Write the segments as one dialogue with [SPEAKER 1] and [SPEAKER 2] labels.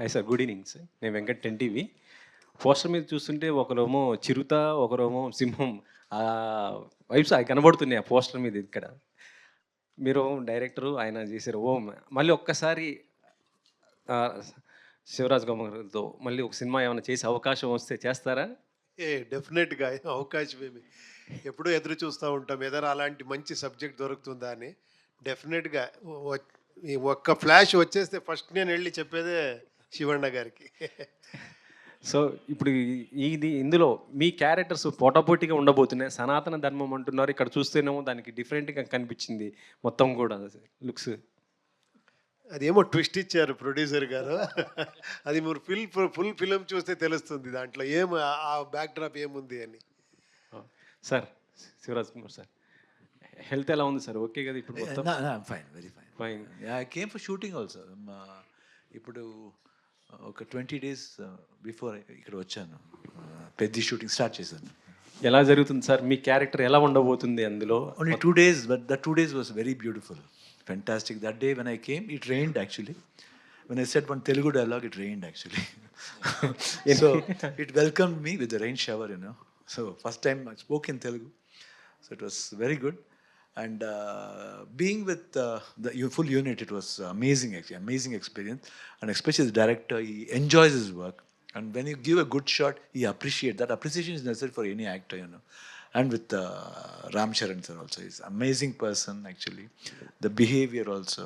[SPEAKER 1] Hi sir, good evening sir. నేను Venkat 10 TV. Poster మీద చూస్తుంటే ఒకరేమో చిరుత, ఒకరేమో సింహం. వైబ్స్ అయి కనబడుతున్నాయి ఆ పోస్టర్ మీద ఇక్కడ. మీరు డైరెక్టరు, ఆయన చేశారు. మళ్ళీ ఒక్కసారి ఆహ్, శివరాజ్ కుమార్‌తో మళ్ళీ ఒక సినిమా ఏమైనా చేసే అవకాశం వస్తే చేస్తారా?
[SPEAKER 2] డెఫినెట్‌గా అవకాశమేమి. ఎప్పుడూ ఎదురు చూస్తా ఉంటాం. ఏదైనా అలాంటి మంచి సబ్జెక్ట్ దొరుకుతుందా అని. డెఫినెట్‌గా వ ఈ ఒక్క ఫ్లాష్ వచ్చేస్తే ఫస్ట్ నేనెళ్ళి చెప్పేదే శివಣ್ణ గారికి.
[SPEAKER 1] సో, ఇప్పుడు ఇందులో మీ క్యారెక్టర్స్ పోటాపోటీగా ఉండబోతున్నాయి. సనాతన ధర్మం అంటున్నారు. ఇక్కడ చూస్తేనేమో దానికి డిఫరెంట్‌గా కనిపించింది మొత్తం కూడా లుక్స్.
[SPEAKER 2] అదేమో ట్విస్ట్ ఇచ్చారు ప్రొడ్యూసర్ గారు. అది మీరు ఫుల్ ఫిల్మ్ చూస్తే తెలుస్తుంది దాంట్లో ఆ బ్యాక్ డ్రాప్ ఏముంది అని.
[SPEAKER 1] Sir, Shivaraj Kumar sir, health ఎలా ఉంది సార్? ఓకే కదా ఇప్పుడు మొత్తం?
[SPEAKER 3] I'm fine, very fine.
[SPEAKER 1] Fine.
[SPEAKER 3] I came for shooting also. ఇప్పుడు ఒక 20 డేస్ బిఫోర్ ఇక్కడ వచ్చాను. పెద్ద షూటింగ్ స్టార్ట్ చేశాను.
[SPEAKER 1] ఎలా జరుగుతుంది సార్? మీ క్యారెక్టర్ ఎలా ఉండబోతుంది అందులో?
[SPEAKER 3] Only 2 days, but the 2 days was very beautiful, fantastic. That day when I came, it rained actually. When I said one Telugu dialogue, it rained actually. So it welcomed me with the rain shower, you know. So first time I spoke in Telugu, so it was very good. And being with the full unit, it was amazing actually, amazing experience. And especially the director, he enjoys his work. And when you give a good shot, he appreciates. That appreciation is necessary for any actor, you know. And with Ram Charan sir also, he's an amazing person actually. The behavior also,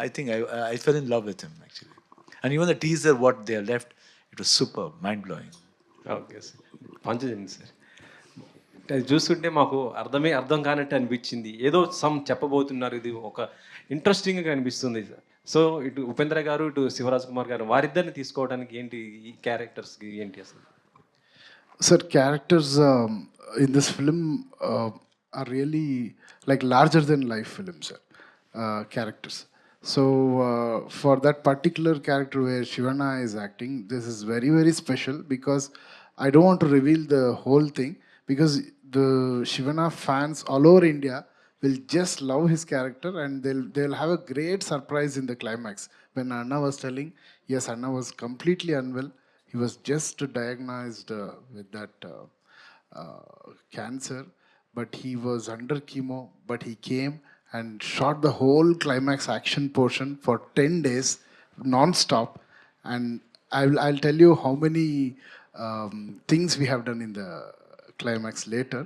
[SPEAKER 3] I think I fell in love with him actually. And even the teaser, what they left, it was superb, mind blowing.
[SPEAKER 1] Okay sir. పంచజన్ sir, అది చూస్తుంటే మాకు అర్థం కానట్టు అనిపించింది. ఏదో చెప్పబోతున్నారు. ఇది ఒక ఇంట్రెస్టింగ్‌గా అనిపిస్తుంది. సో ఇటు ఉపేంద్ర గారు, ఇటు శివరాజ్ కుమార్ గారు వారిద్దరిని తీసుకోవడానికి ఏంటి ఈ క్యారెక్టర్స్‌కి ఏంటి అసలు?
[SPEAKER 4] Sir, characters in this film are really like larger than life films, sir. Characters. So, for that particular character where Shivana is acting, this is very, very special because I don't want to reveal the whole thing because the Shivana fans all over India will just love his character and they'll have a great surprise in the climax. When Anna was telling, yes, Anna was completely unwell. He was just diagnosed with that cancer, but he was under chemo. But he came and shot the whole climax action portion for 10 days non-stop. And I'll tell you how many things we have done in the climax later.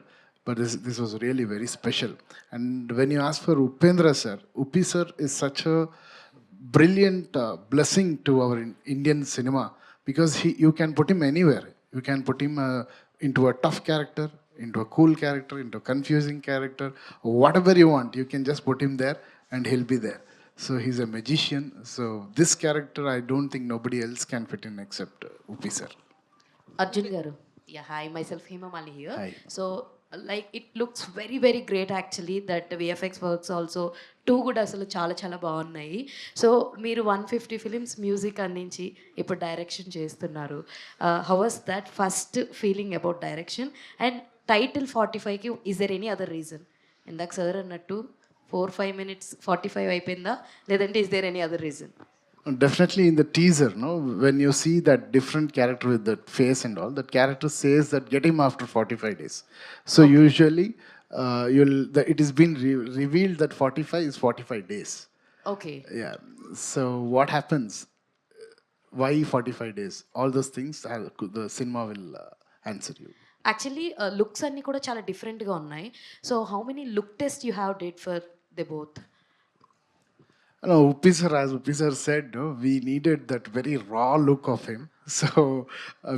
[SPEAKER 4] But this was really very special. And when you ask for Upendra sir, Upi sir is such a brilliant blessing to our Indian cinema because you can put him anywhere. You can put him into a tough character, into a cool character, into a confusing character, whatever you want. You can just put him there and he'll be there. So he's a magician. So this character, I don't think nobody else can fit in except Upi sir.
[SPEAKER 5] Arjun garu. Yeah, hi, myself Hema Mali here.
[SPEAKER 4] Hi.
[SPEAKER 5] So, like, it looks very, very great actually that VFX works also too good అసలు చాలా చాలా బాగున్నాయి. So మీరు 150 films music అందించి ఇప్పుడు direction చేస్తున్నారు. How was that first feeling about direction and title 45కి is there any other reason? ఇందాక సార్ అన్నట్టు 4-5 minutes 45 అయిపోయిందా, లేదంటే is there any other reason?
[SPEAKER 4] Definitely in the teaser, no, when you see that different character with that face and all, that character says that get him after 45 days. So okay. Usually, it has been revealed that 45 is 45 days.
[SPEAKER 5] Okay.
[SPEAKER 4] Yeah. So what happens? Why 45 days? All those things, the cinema will answer you.
[SPEAKER 5] Actually looks అన్నీ కూడా చాలా డిఫరెంట్గా ఉన్నాయి. So how many look test you have did for they both?
[SPEAKER 4] No, Upi sir, as Upi sir said, no, we needed that very raw look of him. So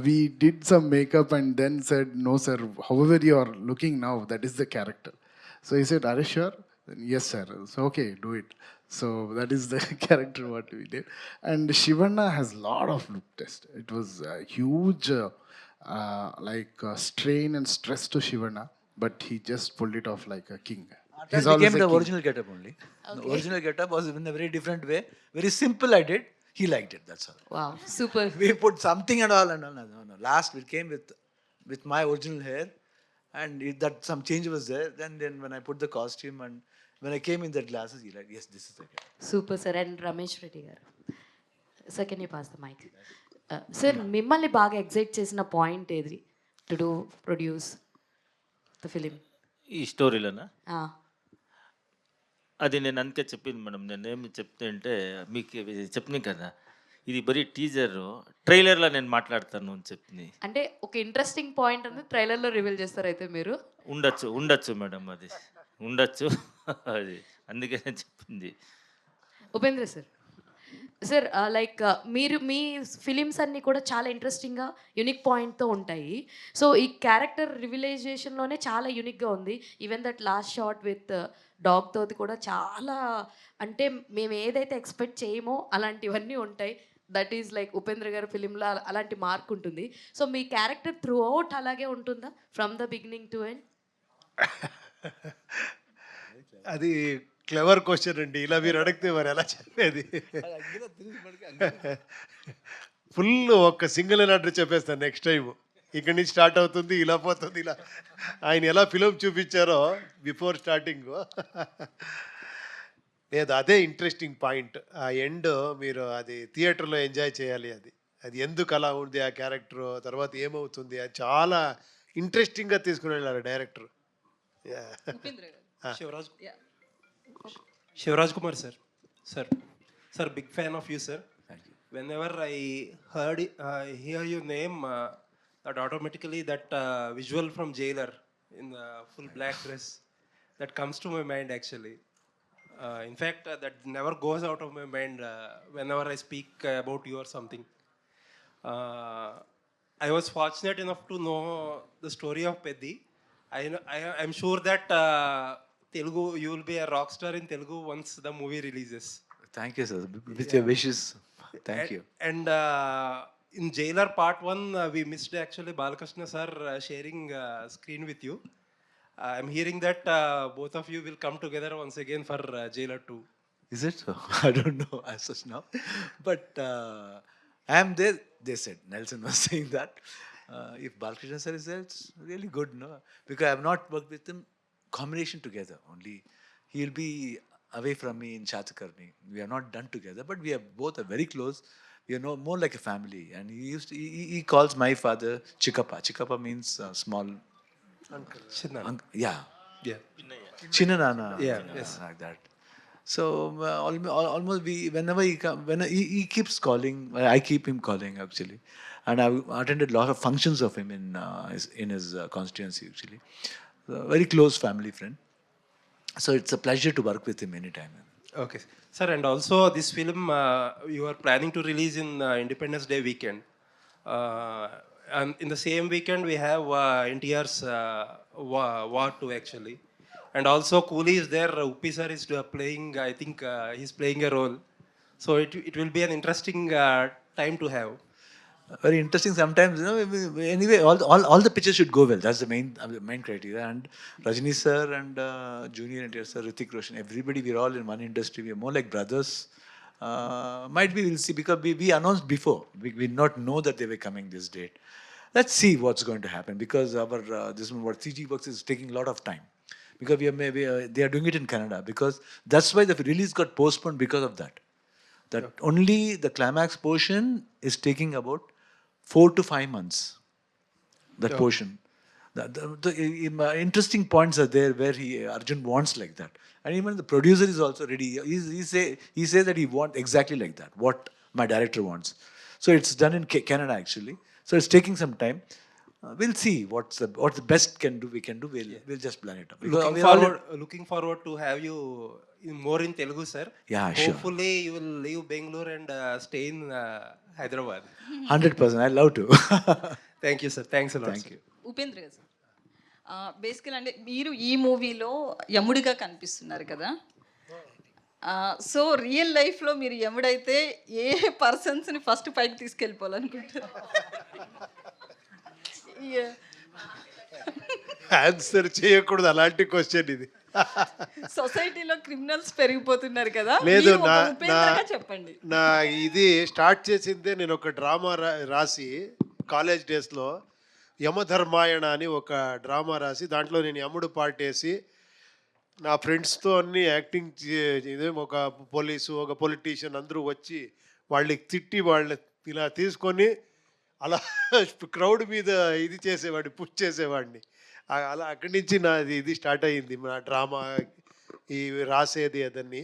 [SPEAKER 4] we did some makeup and then said, no sir, however you are looking now, that is the character. So he said, are you sure? Then, yes sir. So okay, do it. So that is the character what we did. And Shivana has lot of look test. It was a huge strain and stress to Shivana, but he just pulled it off like a king.
[SPEAKER 3] That became the original getup only. Okay. The original getup was in a very different way. Very simple I did. He liked it, that's all.
[SPEAKER 5] Wow, super.
[SPEAKER 3] We put something and all and all. No. Last we came with my original hair and that some change was there. Then when I put the costume and when I came in the glasses, he like, yes, this is the guy.
[SPEAKER 5] Super sir. And Ramesh Reddy garu, Sir, can you pass the mic? Sir, మిమ్మల్ని బాగా excite చేసిన point ఏది to do produce the film?
[SPEAKER 6] ఈ స్టోరీలోనా? అది నేను అందుకే చెప్పింది madam. నేనేమి చెప్తే అంటే మీకు చెప్పినాను కదా, ఇది బరీ టీజర్, ట్రైలర్లో నేను మాట్లాడతాను అని చెప్పింది.
[SPEAKER 5] అంటే ఒక ఇంట్రెస్టింగ్ పాయింట్ అనేది ట్రైలర్లో రివీల్ చేస్తారు అయితే మీరు?
[SPEAKER 6] ఉండొచ్చు మేడం, అది ఉండొచ్చు. అది అందుకే నేను చెప్పింది.
[SPEAKER 5] ఉపేంద్ర సార్, సార్ లైక్ మీరు మీ ఫిలిమ్స్ అన్నీ కూడా చాలా ఇంట్రెస్టింగ్గా యునిక్ పాయింట్తో ఉంటాయి. సో ఈ క్యారెక్టర్ రివిలైజేషన్లోనే చాలా యూనిక్గా ఉంది. Even that last shot with dog తోటి కూడా చాలా, అంటే మేము ఏదైతే ఎక్స్పెక్ట్ చేయమో అలాంటివన్నీ ఉంటాయి. దట్ ఈజ్ లైక్ ఉపేంద్ర గారి ఫిలింలో అలాంటి మార్క్ ఉంటుంది. సో మీ క్యారెక్టర్ త్రూ అవుట్ అలాగే ఉంటుందా from the beginning to end?
[SPEAKER 2] అది క్లెవర్ క్వశ్చన్ అండి. ఇలా మీరు అడిగితే మరి ఎలా చెప్పేది? ఫుల్ ఒక సింగిల్ ఆర్డర్ చెప్పేస్తాను నెక్స్ట్ టైం. ఇక్కడి నుంచి స్టార్ట్ అవుతుంది, ఇలా పోతుంది, ఇలా ఆయన ఎలా ఫిలిం చూపించారో బిఫోర్ స్టార్టింగ్. లేదు, అదే ఇంట్రెస్టింగ్ పాయింట్. ఆ ఎండ్ మీరు అది థియేటర్లో ఎంజాయ్ చేయాలి. అది అది ఎందుకు అలా ఉంది ఆ క్యారెక్టర్, తర్వాత ఏమవుతుంది, అది చాలా ఇంట్రెస్టింగ్గా తీసుకుని వెళ్ళారు director.
[SPEAKER 7] Shivraj, Shivraj Kumar sir. Sir, big fan of you, sir.
[SPEAKER 3] Thank you.
[SPEAKER 7] Whenever I hear your name, that automatically that visual from Jailer in the full black dress, that comes to my mind actually. In fact, that never goes out of my mind whenever I speak about you or something. I was fortunate enough to know the story of Peddi. I'm sure that Telugu, you will be a rock star in Telugu once the movie releases.
[SPEAKER 3] Thank you, sir. With your wishes. Thank you.
[SPEAKER 7] And in Jailer Part 1, we missed actually Balakrishna sir sharing screen with you. I'm hearing that both of you will come together once again for Jailer 2.
[SPEAKER 3] Is it so? I don't know as such now. But I am there. They said, Nelson was saying that. If Balakrishna sir is there, it's really good, no? Because I have not worked with him combination together. Only he will be away from me in Shatakarni. We have not done together, but we are both are very close. We are more like a family. And he calls my father Chikappa. Chikappa means small
[SPEAKER 7] Chinna.
[SPEAKER 3] yeah.
[SPEAKER 7] Yeah.
[SPEAKER 3] Chinnanana.
[SPEAKER 7] Yeah, yes.
[SPEAKER 3] Like that. So almost whenever he come, when he keeps calling, I keep him calling actually, and I've attended a lot of functions of him in his constituency actually. Very close family friend. So it's a pleasure to work with him anytime.
[SPEAKER 7] Okay. Sir, and also this film you are planning to release in Independence Day weekend. And in the same weekend we have NTR's War 2 actually. And also Coolie is there, Uppi sir is playing, I think he's playing a role. So it will be an interesting time to have.
[SPEAKER 3] Very interesting sometimes, you know. Anyway, all the pictures should go well. That's the main criteria. And Rajini sir and Junior NTR sir, Hrithik Roshan, everybody, we're all in one industry. We're more like brothers. Might be we'll see, because we announced before. We did not know that they were coming this date. Let's see what's going to happen, because our this one, what CG works is taking a lot of time. Because they are doing it in Canada, because that's why the release got postponed because of that. That only the climax portion is taking about 4 to 5 months. That portion. The interesting points are there where Arjun wants like that, and even the producer is also ready. He says that he wants exactly like that, what my director wants. So it's done in Canada actually. So it's taking some time. We'll see what's the best we can do. We'll just plan it up.
[SPEAKER 7] Looking forward to have you more in Telugu, sir.
[SPEAKER 3] Yeah, sure.
[SPEAKER 7] Hopefully you will leave Bangalore and stay in Hyderabad.
[SPEAKER 3] 100%. I love to.
[SPEAKER 7] Thank you, sir. Thanks a lot.
[SPEAKER 3] Thank
[SPEAKER 7] sir.
[SPEAKER 3] you.
[SPEAKER 8] Upendra గారు, బేసికల్ అంటే మీరు ఈ మూవీలో యముడిగా కనిపిస్తున్నారు కదా. So real లైఫ్లో మీరు యముడైతే ఏ పర్సన్స్ని ఫస్ట్ పైకి తీసుకెళ్ళిపోవాలనుకుంటారు?
[SPEAKER 2] ఆన్సర్ చేయకూడదు అలాంటి క్వశ్చన్ ఇది.
[SPEAKER 8] సొసైటీలో క్రిమినల్స్ పెరిగిపోతున్నారు కదా,
[SPEAKER 2] లేదు,
[SPEAKER 8] మీరు ఒక ఉపేంద్రగా చెప్పండి.
[SPEAKER 2] నా ఇది స్టార్ట్ చేసిందే, నేను ఒక డ్రామా రాసి కాలేజ్ డేస్లో యమధర్మాయణ అని ఒక డ్రామా రాసి, దాంట్లో నేను యముడు పార్ట్ వేసి నా ఫ్రెండ్స్తో అన్ని యాక్టింగ్, ఒక పోలీసు, ఒక పొలిటీషియన్ అందరూ వచ్చి వాళ్ళకి తిట్టి వాళ్ళని ఇలా తీసుకొని అలా క్రౌడ్ మీద ఇది చేసేవాడిని, పుష్ చేసేవాడిని. అలా అక్కడి నుంచి నాది ఇది స్టార్ట్ అయ్యింది నా డ్రామా ఈ రాసేది అదన్నీ.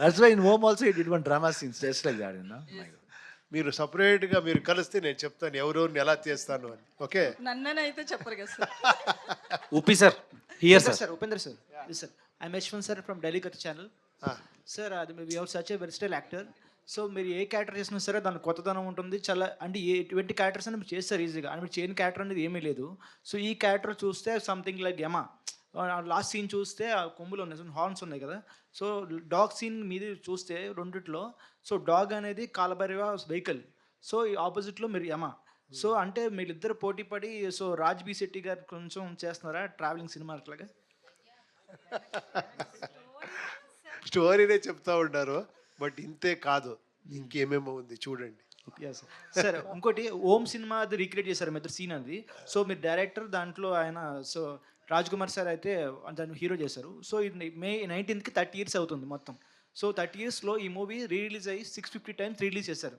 [SPEAKER 3] That's why in home also he did one drama scenes just like that, you know. My God.
[SPEAKER 2] మీరు సపరేట్గా మీరు కలిస్తే నేను చెప్తాను ఎవరెవరిని ఎలా చేస్తాను అని. ఓకే,
[SPEAKER 8] నన్ననైతే చెప్పరు కదా సార్.
[SPEAKER 1] ఊపి sir, here
[SPEAKER 9] Upendra
[SPEAKER 1] sir.
[SPEAKER 9] sir, Upendra sir. Yes, sir. I'm Ashwin sir from Delhi Cut channel. Sir, we have such a versatile actor. So మీరు ఏ క్యారెక్టర్ చేసినా సరే దాని కొత్తదనం ఉంటుంది. చాలా అంటే ఎటువంటి క్యారెక్టర్స్ అని మీరు చేస్తారు ఈజీగా, అని మీరు చేయని క్యారెక్టర్ అనేది ఏమీ లేదు. సో ఈ క్యారెక్టర్ చూస్తే సంథింగ్ లైక్ యమా, లాస్ట్ సీన్ చూస్తే ఆ కొమ్ములు ఉన్నాయి, హార్న్స్ ఉన్నాయి కదా. సో డాగ్ సీన్ మీద చూస్తే రెండిట్లో, సో డాగ్ అనేది కాలభైరవ వెహికల్, సో ఈ ఆపోజిట్లో మీరు యమా. సో అంటే మీరిద్దరు పోటీ పడి, సో రాజ్ బి శెట్టి గారు కొంచెం చేస్తున్నారా ట్రావెలింగ్ సినిమా అట్లాగా?
[SPEAKER 2] స్టోరీనే చెప్తా ఉంటారు, బట్ ఇంతే కాదు, ఇంకేమేమో ఉంది చూడండి.
[SPEAKER 9] సార్ ఇంకోటి ఓం సినిమా అది రీక్రియేట్ చేశారు మీ సీన్ అది. సో మీరు డైరెక్టర్, దాంట్లో ఆయన సో రాజ్ కుమార్ సార్ అయితే దాన్ని హీరో చేశారు. సో ఇది May 19th 30 years అవుతుంది మొత్తం. సో 30 yearsలో ఈ మూవీ రిలీజ్ అయ్యి 650 times రిలీజ్ చేశారు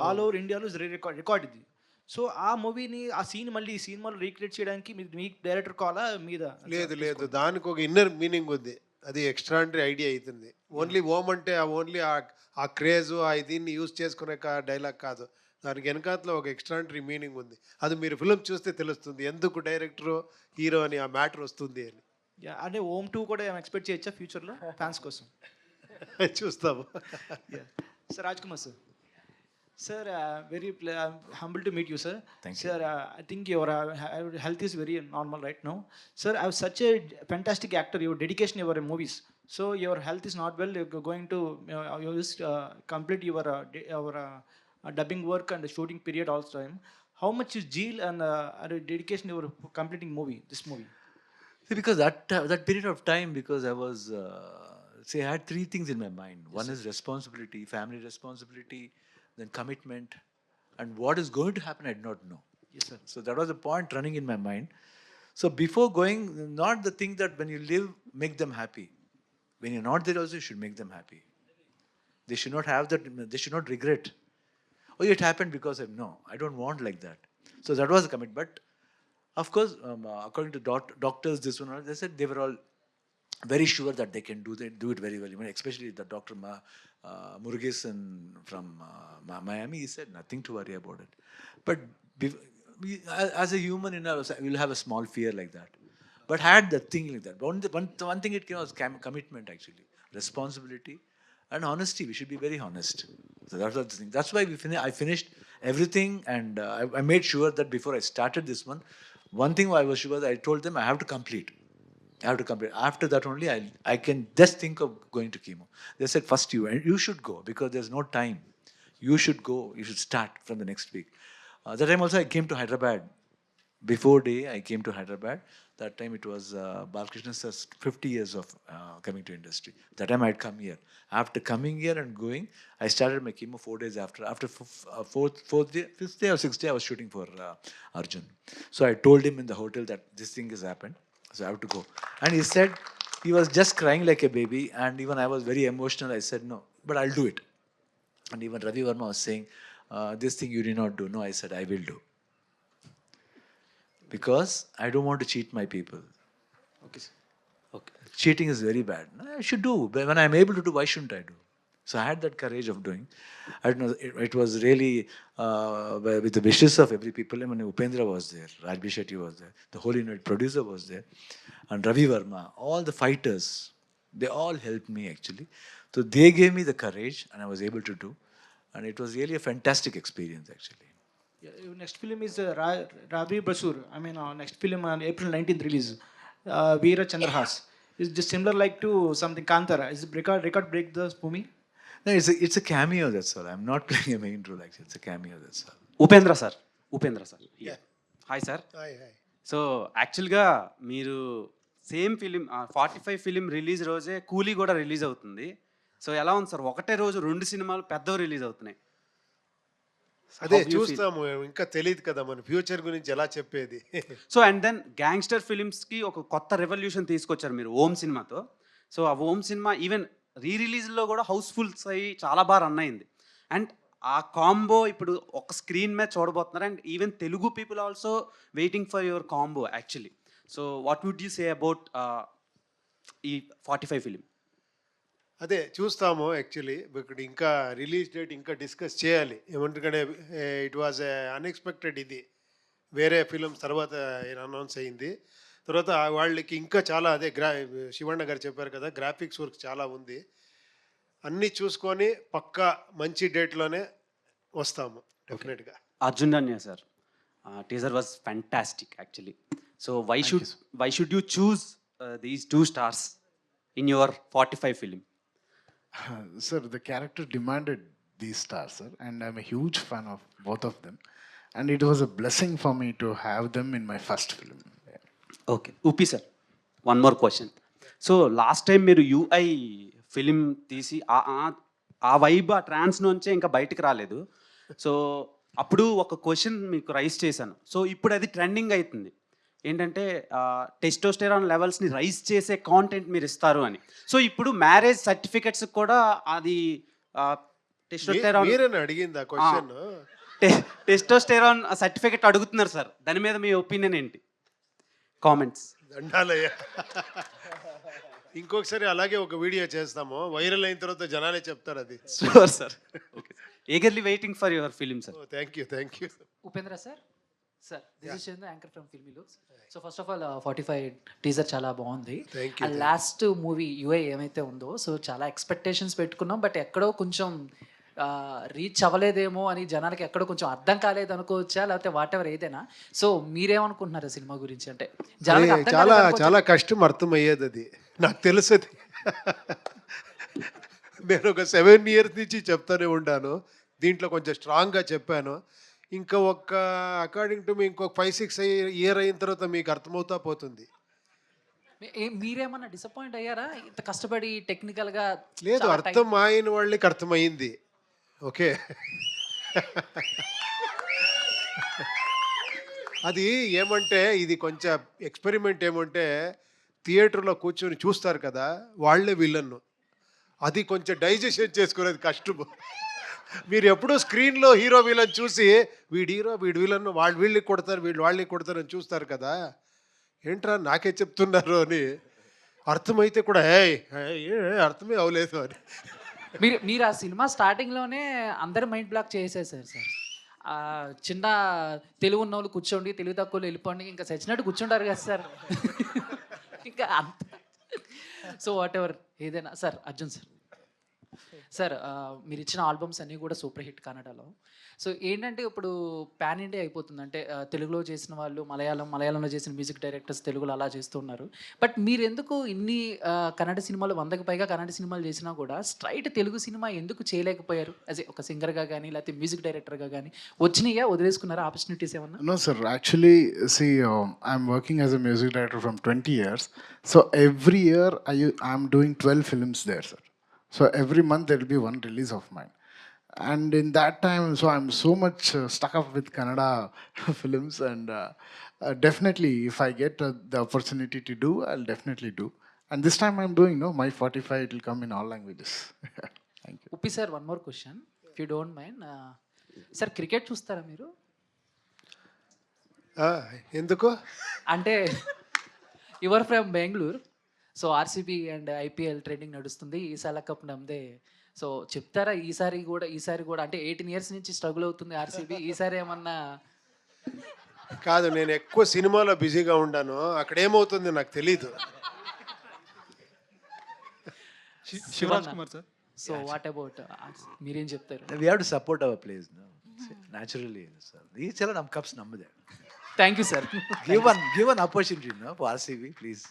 [SPEAKER 9] ఆల్ ఓవర్ ఇండియాలో. రికార్డ్ ఇది. సో ఆ మూవీని, ఆ సీన్ మళ్ళీ ఈ సినిమాలో రీక్రియేట్ చేయడానికి మీ డైరెక్టర్ కాలా మీద?
[SPEAKER 2] లేదు, దానికి ఒక ఇన్నర్ మీనింగ్ ఉంది, అది ఎక్స్ట్రాండరీ ఐడియా అవుతుంది. ఓన్లీ ఓం అంటే ఓన్లీ ఆ క్రేజ్ ఆ దీన్ని యూజ్ చేసుకునే డైలాగ్ కాదు, దానికి వెనకాతలో ఒక ఎక్స్ట్రాండరీ మీనింగ్ ఉంది. అది మీరు ఫిల్మ్ చూస్తే తెలుస్తుంది ఎందుకు డైరెక్టరు హీరో అని ఆ మ్యాటర్ వస్తుంది అని.
[SPEAKER 9] అంటే ఓం 2 కూడా ఎక్స్పెక్ట్ చేయొచ్చా ఫ్యూచర్లో ఫ్యాన్స్ కోసం?
[SPEAKER 2] చూస్తాము.
[SPEAKER 9] Sir Raj Kumar sir. Sir, very humble to meet you, sir.
[SPEAKER 3] Thank you.
[SPEAKER 9] Sir, I think your health is very normal right now. Sir, I was such a fantastic actor. Your dedication, your movies. So your health is not well. You're going to you just complete your dubbing work and the shooting period all the time. How much is zeal and dedication you were completing this movie?
[SPEAKER 3] See, because that period of time, because I was I had three things in my mind. One is responsibility, family responsibility, then commitment, and what is going to happen I did not know.
[SPEAKER 9] Yes, sir.
[SPEAKER 3] So that was the point running in my mind. So before going, not the thing that when you live, make them happy. When you're not there also, you should make them happy. They should not have that, they should not regret. Oh, it happened because of, no, I don't want like that. So that was the commitment. But of course, according to doctors, this one, they said they were all very sure that they can do it very well. Even especially the Dr. Murugesan from Miami, he said nothing to worry about it. But as a human, we'll have a small fear like that. But had that thing like that. One thing it came was commitment actually, responsibility and honesty. We should be very honest. So that's the thing. That's why I finished everything, and I made sure that before I started this one thing I was sure that I told them I have to complete. After that only I can just think of going to chemo. They said first you should go because there's no time. You should go. You should start from the next week. That time also I came to Hyderabad. Before day I came to Hyderabad. That time it was Balakrishna sir's 50 years of coming to industry. That time I had come here. After coming here and going, I started my chemo 4 days after. After fifth day or sixth day, I was shooting for Arjun. So I told him in the hotel that this thing has happened. So I have to go. And he said, he was just crying like a baby. And even I was very emotional. I said, no, but I'll do it. And even Ravi Verma was saying, this thing you did not do. No, I said, I will do. Because I don't want to cheat my people.
[SPEAKER 9] Okay, sir.
[SPEAKER 1] Okay.
[SPEAKER 3] Cheating is very bad. I should do. But when I'm able to do, why shouldn't I do? So I had that courage of doing. I don't know, it was really with the wishes of every people. I mean, Upendra was there, Rajbi Shetty was there, the whole unit producer was there, and Ravi Verma, all the fighters, they all helped me actually. So they gave me the courage and I was able to do. And it was really a fantastic experience actually.
[SPEAKER 9] Yeah, your next film is Ravi Basur. I mean, next film on April 19th release, Veera Chandrahas. Is just similar like to something Kantara? Is it record break the movie?
[SPEAKER 3] No, it's a cameo, that's all. I'm not playing a main role actually. It's a cameo, that's all.
[SPEAKER 1] Upendra sir. Hi sir.
[SPEAKER 2] Hi hi.
[SPEAKER 10] So యాక్చువల్గా మీరు same film 45 film release రోజే కూలీ కూడా release అవుతుంది. So ఎలా ఉంది sir, ఒకటే రోజు 2 సినిమాలు పెద్దవి రిలీజ్ అవుతున్నాయి?
[SPEAKER 2] అదే చూస్తాము, ఇంకా తెలియదు కదా మన ఫ్యూచర్ గురించి ఎలా చెప్పేది.
[SPEAKER 10] సో అండ్ దెన్ గ్యాంగ్స్టర్ ఫిలిమ్స్కి ఒక కొత్త రెవల్యూషన్ తీసుకొచ్చారు మీరు ఓం సినిమాతో. సో ఆ ఓం సినిమా ఈవెన్ రిలీజ్లో కూడా హౌస్ఫుల్స్ అయ్యి చాలా బాగా రన్ అయింది. అండ్ ఆ కాంబో ఇప్పుడు ఒక స్క్రీన్ మీద చూడబోతున్నారు. And even Telugu people also waiting for your combo actually. So what would you say about ఈ 45 ఫిలిం?
[SPEAKER 2] అదే చూస్తాము యాక్చువల్లీ. ఇక్కడ ఇంకా రిలీజ్ డేట్ ఇంకా డిస్కస్ చేయాలి. ఏమంటే ఇట్ వాజ్ అన్ఎక్స్పెక్టెడ్. ఇది వేరే ఫిలిమ్స్ తర్వాత అనౌన్స్ అయింది. తర్వాత వాళ్ళకి ఇంకా చాలా అదే శివಣ್ణ గారు చెప్పారు కదా, గ్రాఫిక్స్ వర్క్ చాలా ఉంది. అన్నీ చూసుకొని పక్కా మంచి డేట్లోనే వస్తాము డెఫినెట్గా.
[SPEAKER 10] అర్జున్ అన్య sir, teaser was fantastic actually. So why should you choose these 2 stars in your 45 film?
[SPEAKER 4] Sir, the character demanded these stars, sir, and I'm a huge fan of both of them. And it was a blessing for me to have them in my first film.
[SPEAKER 10] Okay, Uppi sir, one more question. So last time మీరు UI film తీసి ఆ vibe, ఆ ట్రాన్స్ నుంచే ఇంకా బయటికి రాలేదు. So అప్పుడు ఒక క్వశ్చన్ మీకు రైజ్ చేశాను. సో ఇప్పుడు అది ట్రెండింగ్ అవుతుంది. ఏంటంటే టెస్టోస్టెరాన్ లెవెల్స్ని రైజ్ చేసే కాంటెంట్ మీరు ఇస్తారు అని. సో ఇప్పుడు మ్యారేజ్ సర్టిఫికెట్స్ కూడా అది టెస్టోస్టెరాన్
[SPEAKER 2] మీరేనా అడిగింది ఆ క్వశ్చన్?
[SPEAKER 10] టెస్టోస్టెరాన్ సర్టిఫికెట్ అడుగుతున్నారు సార్. దాని మీద మీ ఒపీనియన్ ఏంటి? కామెంట్స్.
[SPEAKER 2] దండాలయ్య. ఇంకొకసారి అలాగే ఒక వీడియో చేస్తాము, వైరల్ అయిన తర్వాత జనాలే చెప్తారు అది.
[SPEAKER 10] Sure sir. Okay, eagerly waiting for your film, sir.
[SPEAKER 2] Thank you.
[SPEAKER 11] Upendra sir, this is Chandu, anchor from filmy looks. So first of all 45 teaser చాలా బాగుంది. అండ్ లాస్ట్ మూవీ యూఏ ఏమైతే ఉందో, సో చాలా ఎక్స్పెక్టేషన్స్ పెట్టుకున్నాం, బట్ ఎక్కడో కొంచెం రీచ్ అవ్వలేదేమో అని జనాలకి ఎక్కడో కొంచెం అర్థం కాలేదు అనుకోవచ్చా, లేకపోతే వాట్ ఎవర్ ఏదైనా. సో మీరేమనుకుంటున్నారు సినిమా గురించి? అంటే
[SPEAKER 2] చాలా కష్టం అర్థమయ్యేది అది, నాకు తెలుసు అది. నేను ఒక 7 years నుంచి చెప్తానే ఉన్నాను. దీంట్లో కొంచెం స్ట్రాంగ్గా చెప్పాను. ఇంకా అకార్డింగ్ టు మీ ఇంకొక 5-6 years అయిన తర్వాత మీకు అర్థమవుతా పోతుంది.
[SPEAKER 11] మీరేమన్నా డిసప్పాయింట్ అయ్యారా ఇంత కష్టపడి టెక్నికల్గా?
[SPEAKER 2] లేదు, అర్థం అయిన వాళ్ళకి అర్థమైంది. ఓకే, అది ఏమంటే ఇది కొంచెం ఎక్స్పెరిమెంట్. ఏమంటే థియేటర్లో కూర్చొని చూస్తారు కదా, వాళ్ళే విలన్ను. అది కొంచెం డైజెషన్ చేసుకునేది కష్టము. మీరు ఎప్పుడూ స్క్రీన్లో హీరో విలన్ చూసి వీడు హీరో వీడు విలన్, వీళ్ళకి కొడతారు వీళ్ళు వాళ్ళకి కొడతారు అని చూస్తారు కదా, ఏంట్రా నాకే చెప్తున్నారు అని. అర్థమైతే కూడా అర్థమే అవ్వలేదు అని.
[SPEAKER 11] మీరు ఆ సినిమా స్టార్టింగ్లోనే అందరు మైండ్ బ్లాక్ చేసేసారు సార్. చిన్న తెలుగు ఉన్న వాళ్ళు కూర్చోండి, తెలుగు తక్కువ వెళ్ళిపోండి, ఇంకా చచ్చినట్టు కూర్చుంటారు కదా సార్. ఇంకా అంత. సో వాట్ ఎవర్ ఏదైనా సార్. అర్జున్ సార్, మీరు ఇచ్చిన ఆల్బమ్స్ అన్నీ కూడా సూపర్ హిట్ కన్నడలో. సో ఏంటంటే ఇప్పుడు పాన్ ఇండియా అయిపోతుంది. అంటే తెలుగులో చేసిన వాళ్ళు మలయాళంలో చేసిన మ్యూజిక్ డైరెక్టర్స్ తెలుగులో అలా చేస్తున్నారు. బట్ మీరు ఎందుకు ఇన్ని కన్నడ సినిమాలు 100కి పైగా కన్నడ సినిమాలు చేసినా కూడా స్ట్రైట్ తెలుగు సినిమా ఎందుకు చేయలేకపోయారు? యాజ్ ఒక సింగర్గా కానీ లేకపోతే మ్యూజిక్ డైరెక్టర్గా కానీ వచ్చినాయా, వదిలేసుకున్నారా ఆపర్చునిటీస్ ఏమన్నా?
[SPEAKER 4] No, sir. Actually, see, I'm working as a music director from 20 years. So every year I'm doing 12 films there, sir. So every month there will be one release of mine. And in that time, so I'm so much stuck up with Kannada films, and definitely if I get the opportunity to do, I'll definitely do. And this time I'm doing, my 45, it will come in all languages. Thank you.
[SPEAKER 11] Uppi sir, one more question, if you don't mind. Sir, cricket చూస్తారా మీరు?
[SPEAKER 2] ఎందుకు
[SPEAKER 11] అంటే your from Bengaluru, so RCB and IPL trending నడుస్తుంది, ఈసారి cup నమ్మదే. So చెప్తారా ఈసారి కూడా అంటే 18 years నుంచి స్ట్రగుల్ అవుతుంది ఆర్సీబీ, ఈసారి ఏమన్నా?
[SPEAKER 2] కాదు, నేను ఎక్కువ సినిమాలో బిజీగా ఉన్నాను, అక్కడ ఏమవుతుంది నాకు తెలీదు.
[SPEAKER 11] Shivaraj Kumar sir, so what about మీరేం చెప్తారు?
[SPEAKER 3] We have to support our players, no? Naturally, sir. ఈ చల ನಮ್ಮ కప్స్ నమ్మదే.
[SPEAKER 11] Thank you sir.
[SPEAKER 3] Give an opportunity, no, for RCB, please.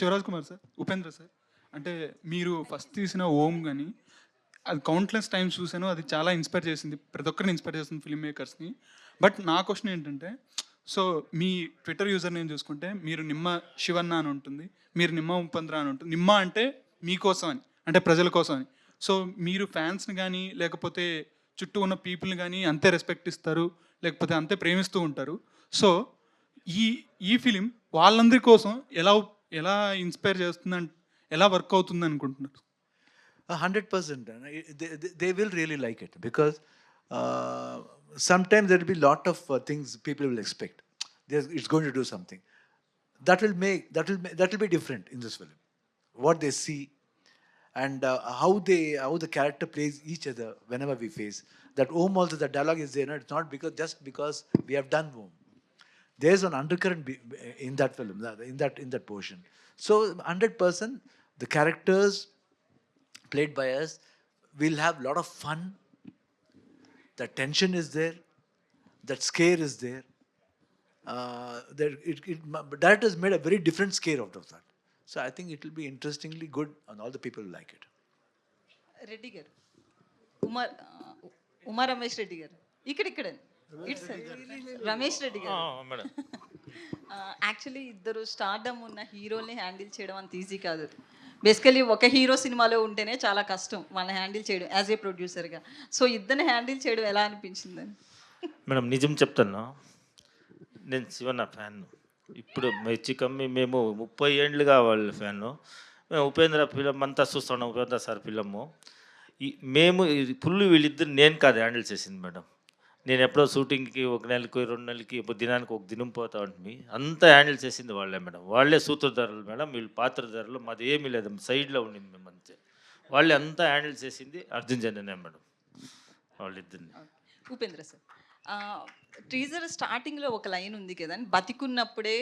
[SPEAKER 12] Shivaraj Kumar sir, Upendra sir, అంటే మీరు ఫస్ట్ తీసిన ఓం కానీ అది కౌంట్లెస్ టైమ్స్ చూసాను, అది చాలా ఇన్స్పైర్ చేసింది, ప్రతి ఒక్కరిని ఇన్స్పైర్ చేస్తుంది ఫిల్మ్ మేకర్స్ని. బట్ నా క్వశ్చన్ ఏంటంటే, సో మీ ట్విట్టర్ యూజర్ నేమ్ చూసుకుంటే మీరు నిమ్మ శివన్న అని ఉంటుంది, మీరు నిమ్మ ఉపేంద్ర అని ఉంటుంది. నిమ్మ అంటే మీకోసం అని, అంటే ప్రజల కోసం అని. సో మీరు ఫ్యాన్స్ని కానీ లేకపోతే చుట్టూ ఉన్న పీపుల్ని కానీ అంతే రెస్పెక్ట్ ఇస్తారు, లేకపోతే అంతే ప్రేమిస్తూ ఉంటారు. సో ఈ ఫిలిం వాళ్ళందరి కోసం ఎలా ఇన్స్పైర్ చేస్తుందంటే, ఎలా వర్క్ అవుతుంది అనుకుంటున్నారు?
[SPEAKER 3] 100%. They will really like it because sometimes there will be lot of things people will expect. It's going to do something that will be different in this film. What they see and how the character plays each other whenever we face. That Om also, the dialogue is there. No? It's not just because we have done Om. There's an undercurrent in that film, in that portion. So 100%, the characters played by us will have a lot of fun. The tension is there, that scare is there. Directors made a very different scare out of that. So I think it will be interestingly good, and all the people will like it.
[SPEAKER 8] Reddy గారు, ఉమా రమేష్ రెడ్డి గారు, ఇక్కడ it's Ramesh Reddy గారు.
[SPEAKER 6] Madam,
[SPEAKER 8] actually ఇద్దరు stardom ఉన్న హీరోల్ని handle చేయడం అంత easy కాదు. Basically ఒక హీరో సినిమాలో ఉంటేనే చాలా కష్టం వాళ్ళని హ్యాండిల్ చేయడం యాజ్ ఏ ప్రొడ్యూసర్గా. సో ఇద్దరిని హ్యాండిల్ చేయడం ఎలా అనిపించిందని?
[SPEAKER 6] మేడం నిజం చెప్తాను, నేను శివన్న ఫ్యాన్. ఇప్పుడు మెచ్చి కమ్మి మేము 30 ఏళ్ళుగా వాళ్ళ ఫ్యాను. మేము ఉపేంద్ర ఫిలం అంతా చూస్తున్నాం, ఉపేంద్ర సార్ ఫిలము. మేము ఫుల్ వీళ్ళిద్దరు నేను కాదు హ్యాండిల్ చేసింది మేడం. నేను ఎప్పుడో షూటింగ్కి 1 నెలకి 2 నెలలకి దినానికి 1 దినం పోతా ఉంటుంది. అంతా హ్యాండిల్ చేసింది వాళ్ళే మేడం. వాళ్ళే సూత్రధారులు మేడం, వీళ్ళు పాత్రధారులు. మాది ఏమీ లేదు, సైడ్లో ఉండింది మేము అంతే. వాళ్ళే అంతా హ్యాండిల్ చేసింది అర్జున్ జన్యనే మేడం, వాళ్ళిద్దరిని.
[SPEAKER 8] ఉపేంద్ర సార్, టీజర్ స్టార్టింగ్లో ఒక లైన్ ఉంది కదండి, బతికున్నప్పుడే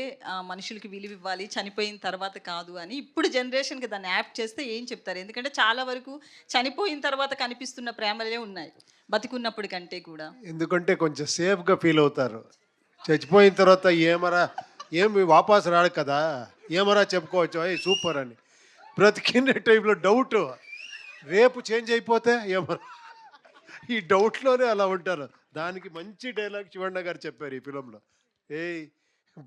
[SPEAKER 8] మనుషులకి విలువ ఇవ్వాలి, చనిపోయిన తర్వాత కాదు అని. ఇప్పుడు జనరేషన్కి దాన్ని యాప్ట్ చేస్తే ఏం చెప్తారు? ఎందుకంటే చాలా వరకు చనిపోయిన తర్వాత కనిపిస్తున్న ప్రేమలే ఉన్నాయి బతికున్నప్పుడు కంటే కూడా.
[SPEAKER 2] ఎందుకంటే కొంచెం సేఫ్గా ఫీల్ అవుతారు. చచ్చిపోయిన తర్వాత ఏమి వాపస్ రాడు కదా, ఏమరా చెప్పుకోవచ్చు అయ్యి సూపర్ అని. బ్రతికిన టైంలో డౌట్, రేపు చేంజ్ అయిపోతే ఏమరా, ఈ డౌట్లోనే అలా ఉంటారు. దానికి మంచి డైలాగ్ శివಣ್ణ గారు చెప్పారు ఈ ఫిలంలో.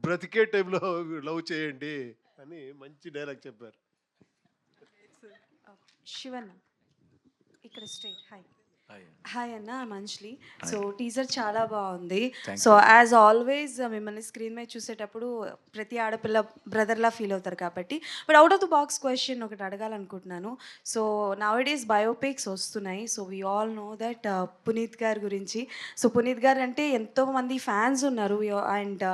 [SPEAKER 2] బ్రతికే టైంలో లవ్ చేయండి అని మంచి డైలాగ్ చెప్పారు.
[SPEAKER 13] శివన్న ఇక్కడ స్ట్రైట్. హాయ్ అన్న, మంచ్లీ. సో టీజర్ చాలా బాగుంది. సో యాజ్ ఆల్వేస్ మిమ్మల్ని స్క్రీన్ మీద చూసేటప్పుడు ప్రతి ఆడపిల్ల బ్రదర్లా ఫీల్ అవుతారు కాబట్టి, but out of the box question ఒకటి అడగాలనుకుంటున్నాను. సో నౌడేస్ బయోపిక్స్ వస్తున్నాయి. So we all know that Puneeth గారి గురించి. సో పునీత్ గారు అంటే ఎంతోమంది ఫ్యాన్స్ ఉన్నారు. అండ్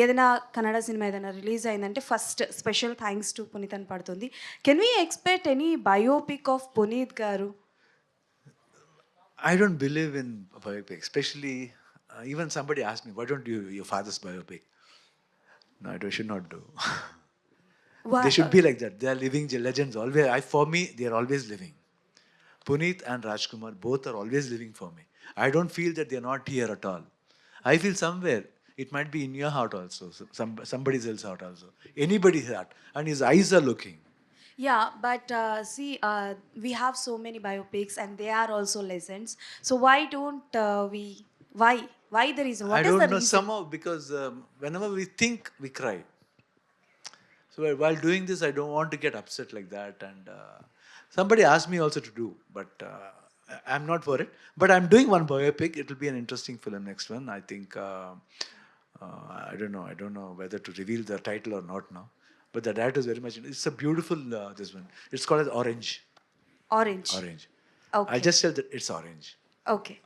[SPEAKER 13] ఏదైనా కన్నడ సినిమా ఏదైనా రిలీజ్ అయిందంటే first special thanks to Puneeth అని పడుతుంది. Can we expect any biopic of Puneeth గారు?
[SPEAKER 3] I don't believe in biopic, especially even somebody asked me, why don't you your father's biopic? No, I should not do. They should be like that. They are living legends. Always, for me, they are always living. Puneet and Rajkumar both are always living for me. I don't feel that they are not here at all. I feel somewhere it might be in your heart also, somebody else's heart also, anybody's heart, and his eyes are looking.
[SPEAKER 13] Yeah, but see, we have so many biopics and they are also legends. So why don't we? Why the reason? What
[SPEAKER 3] I
[SPEAKER 13] is
[SPEAKER 3] don't
[SPEAKER 13] the
[SPEAKER 3] know,
[SPEAKER 13] reason?
[SPEAKER 3] somehow, because whenever we think, we cry. So while doing this, I don't want to get upset like that. And somebody asked me also to do, but I'm not for it. But I'm doing one biopic. It will be an interesting film, next one. I think, I don't know whether to reveal the title or not now. But the director is very much. It's a beautiful this one. It's called as Orange.
[SPEAKER 13] Orange. Okay.
[SPEAKER 3] I'll just tell that it's orange.
[SPEAKER 13] Okay.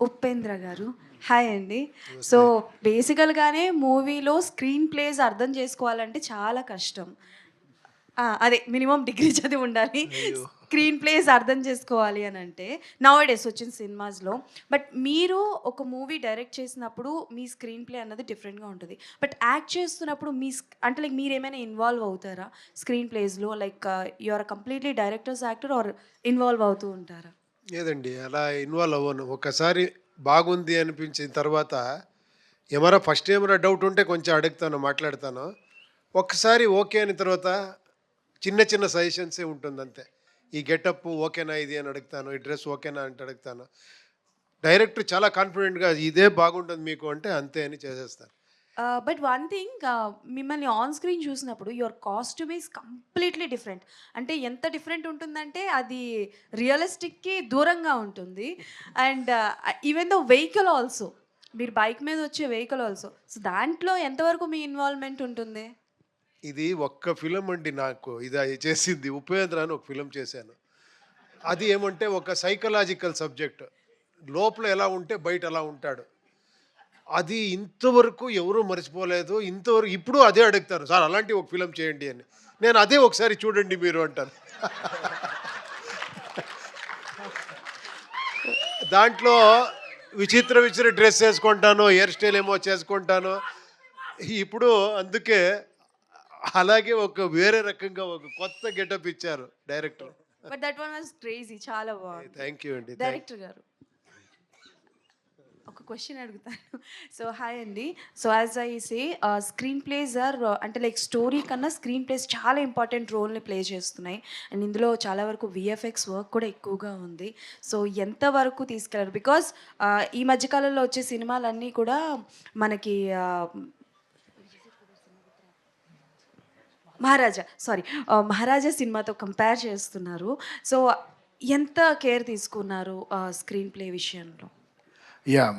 [SPEAKER 13] Upendra గారు, hi అండి. So బేసికల్గానే మూవీలో screen place అర్థం చేసుకోవాలంటే చాలా కష్టం. అదే minimum degree చదివి ఉండాలి స్క్రీన్ ప్లేస్ అర్థం చేసుకోవాలి అని అంటే నౌడేస్ వచ్చిన సినిమాస్లో. బట్ మీరు ఒక మూవీ డైరెక్ట్ చేసినప్పుడు మీ స్క్రీన్ ప్లే అన్నది డిఫరెంట్గా ఉంటుంది. బట్ యాక్ట్ చేస్తున్నప్పుడు అంటే లైక్ మీరు ఏమైనా ఇన్వాల్వ్ అవుతారా స్క్రీన్ ప్లేస్లో? Like you are completely directors actor or involve అవుతూ ఉంటారా?
[SPEAKER 2] లేదండి, అలా ఇన్వాల్వ్ అవ్వను. ఒకసారి బాగుంది అనిపించిన తర్వాత ఫస్ట్ ఏమైనా డౌట్ ఉంటే కొంచెం అడుగుతాను, మాట్లాడతాను. ఒక్కసారి ఓకే అయిన తర్వాత చిన్న సజెషన్సే ఉంటుంది అంతే. ఈ గెటప్ ఓకేనా ఇది అని అడుగుతాను, ఈ డ్రెస్ ఓకేనా అంటే అడుగుతాను. డైరెక్టర్ చాలా కాన్ఫిడెంట్గా ఇదే బాగుంటుంది మీకు అంటే అంతే అని చేసేస్తాను.
[SPEAKER 13] బట్ వన్ థింగ్, మిమ్మల్ని ఆన్ స్క్రీన్ చూసినప్పుడు your costume is completely different. అంటే ఎంత డిఫరెంట్ ఉంటుందంటే అది రియలిస్టిక్కి దూరంగా ఉంటుంది. And even the vehicle also, మీరు బైక్ మీద వచ్చే వెహికల్ ఆల్సో. సో దాంట్లో ఎంతవరకు మీ ఇన్వాల్వ్మెంట్ ఉంటుంది?
[SPEAKER 2] ఇది ఒక్క ఫిలిం అండి నాకు ఇది చేసింది. ఉపేంద్ర అని ఒక ఫిలిం చేశాను. అది ఏమంటే ఒక సైకలాజికల్ సబ్జెక్ట్. లోపల ఎలా ఉంటే బయట అలా ఉంటాడు. అది ఇంతవరకు ఎవరూ మర్చిపోలేదు. ఇంతవరకు ఇప్పుడు అదే అడుగుతారు, సార్ అలాంటి ఒక ఫిలిం చేయండి అని. నేను అదే ఒకసారి చూడండి మీరు అంటాను. దాంట్లో విచిత్ర డ్రెస్ వేసుకుంటాను, హెయిర్ స్టైల్ ఏమో చేసుకుంటాను. ఇప్పుడు అందుకే అలాగే ఒక వేరే రకంగా ఒక కొత్త గెటప్ ఇచ్చారు director.
[SPEAKER 13] But that one was crazy, చాలా బాగుంది.
[SPEAKER 2] థ్యాంక్ యూ అండి.
[SPEAKER 13] డైరెక్టర్ గారు ఒక క్వశ్చన్ అడుగుతాను. సో హాయ్ అండి. So as I say screen plays are అంటే లైక్ స్టోరీ కన్నా స్క్రీన్ ప్లేస్ చాలా ఇంపార్టెంట్ రోల్ని ప్లే చేస్తున్నాయి. అండ్ ఇందులో చాలా వరకు విఎఫ్ఎక్స్ వర్క్ కూడా ఎక్కువగా ఉంది. సో ఎంతవరకు తీసుకెళ్ళారు? బికాజ్ ఈ మధ్యకాలంలో వచ్చే సినిమాలన్నీ కూడా మనకి మహారాజా సినిమాతో కంపేర్ చేస్తున్నారు. సో ఎంత కేర్ తీసుకున్నారు స్క్రీన్ ప్లే విషయంలో?
[SPEAKER 4] Yeah,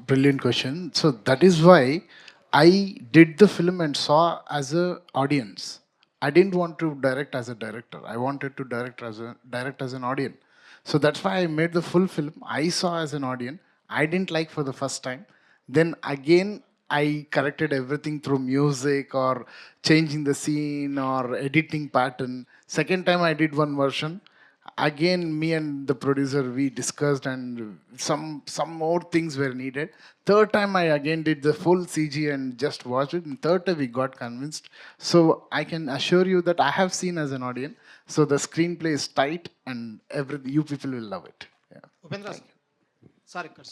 [SPEAKER 4] brilliant question. So that is why I did the film and saw as a audience. I didn't want to direct as a director. I wanted to direct as an audience. So that's why I made the full film. I saw as an audience. I didn't like for the first time. Then again, I corrected everything through music or changing the scene or editing pattern. Second time I did one version. Again, me and the producer, we discussed and some more things were needed. Third time I again did the full CG and just watched it. And third time we got convinced. So I can assure you that I have seen as an audience. So the screenplay is tight and you people will love it. Yeah.
[SPEAKER 9] Upendra sir ఇక్కడ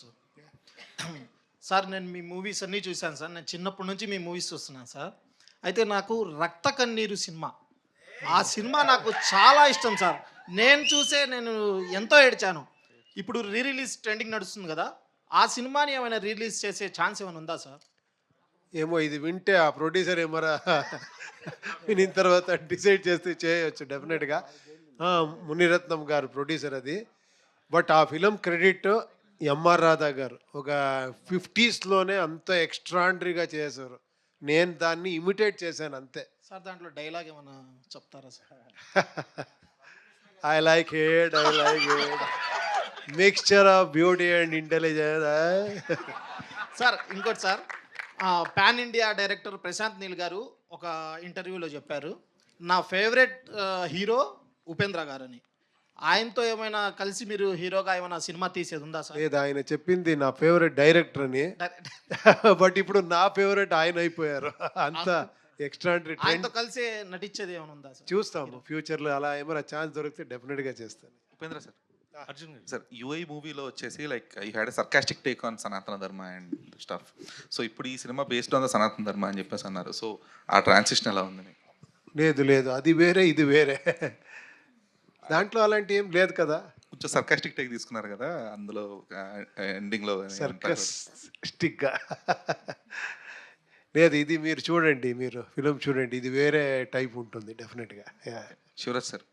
[SPEAKER 9] sir నేను మీ movies అన్నీ చూశాను sir. నేను చిన్నప్పటి నుంచి మీ movies చూస్తున్నాను sir. అయితే నాకు రక్త కన్నీరు సినిమా, ఆ సినిమా నాకు చాలా ఇష్టం సార్. నేను ఎంతో ఏడ్చాను. ఇప్పుడు రిలీజ్ ట్రెండింగ్ నడుస్తుంది కదా, ఆ సినిమాని ఏమైనా రిలీజ్ చేసే ఛాన్స్ ఏమైనా ఉందా సార్?
[SPEAKER 2] ఏమో ఇది వింటే ఆ ప్రొడ్యూసర్ ఏమరా వినిన తర్వాత డిసైడ్ చేస్తే చేయవచ్చు డెఫినెట్గా. మునిరత్నం గారు ప్రొడ్యూసర్ అది. బట్ ఆ ఫిలిం క్రెడిట్ ఎంఆర్ రాధా గారు. ఒక 50s అంత ఎక్స్ట్రాండరీగా చేశారు. నేను దాన్ని ఇమిటేట్ చేశాను అంతే.
[SPEAKER 9] సార్ దాంట్లో డైలాగ్ ఏమైనా చెప్తారా sir?
[SPEAKER 2] I like it. Mixture of beauty and intelligence.
[SPEAKER 9] Sir ఇంకోటి sir, pan India director Prashanth Neel గారు ఒక ఇంటర్వ్యూలో చెప్పారు, నా ఫేవరెట్ హీరో ఉపేంద్ర గారని. ఆయనతో ఏమైనా కలిసి మీరు హీరోగా ఏమైనా సినిమా తీసేది ఉందా సార్?
[SPEAKER 2] లేదు, ఆయన చెప్పింది నా ఫేవరెట్ డైరెక్టర్ అని. బట్ ఇప్పుడు నా ఫేవరెట్ ఆయన అయిపోయారు. అంత ఎక్స్ట్రాండరీ.
[SPEAKER 9] ఆయనతో కలిసి నటించేది ఏమైనా ఉందా సార్?
[SPEAKER 2] చూస్తాము ఫ్యూచర్లో. అలా ఏమైనా ఛాన్స్ దొరికితే డెఫినెట్గా చేస్తాను.
[SPEAKER 14] Upendra sir, Arjun sir, UI మూవీలో వచ్చేసి like you had a sarcastic take on సనాతన ధర్మ అండ్ స్టఫ్. సో ఇప్పుడు ఈ సినిమా బేస్డ్ ఆన్ ద సనాతన ధర్మ అని చెప్పేసి అన్నారు. సో ఆ ట్రాన్సిషన్ ఎలా ఉంది?
[SPEAKER 2] లేదు, అది వేరే ఇది వేరే. దాంట్లో అలాంటి ఏం లేదు కదా.
[SPEAKER 14] కొంచెం సర్కాస్టిక్ టేక్ తీసుకున్నారు కదా అందులో ఎండింగ్లో.
[SPEAKER 2] సర్కాస్టిక్గా లేదు, ఇది మీరు చూడండి, మీరు ఫిలిం చూడండి, ఇది వేరే టైప్ ఉంటుంది డెఫినెట్గా.
[SPEAKER 14] శివరాజ్ సార్,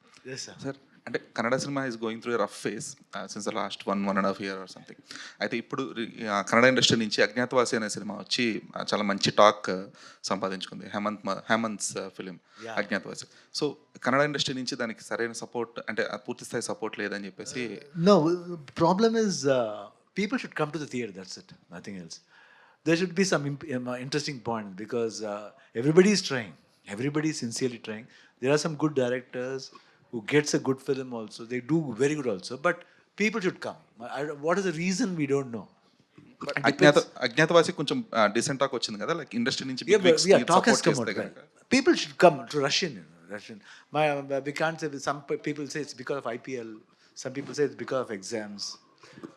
[SPEAKER 14] సార్ అంటే Kannada cinema is going through a rough face since the last 1.5 years or something. అయితే ఇప్పుడు కన్నడ ఇండస్ట్రీ నుంచి అజ్ఞాతవాసి అనే సినిమా వచ్చి చాలా మంచి టాక్ సంపాదించుకుంది. Hemanth's film Agnyaathavaasi. So Kannada industry నుంచి దానికి సరైన సపోర్ట్ అంటే పూర్తి స్థాయి సపోర్ట్ లేదని చెప్పేసి.
[SPEAKER 3] No, problem is people should come to the theatre, that's it, nothing else. There should be some interesting point because everybody is trying. Everybody is sincerely trying. There are some good directors who gets a good film also. They do very good also. But people should come. What is the reason we don't know.
[SPEAKER 14] Agnyaathavaasi కొంచెం decent talk వచ్చింది కదా, like industry నుంచి.
[SPEAKER 3] Talk has come out. People should come to Russian. We can't say. Some people say it's because of IPL. Some people say it's because of exams.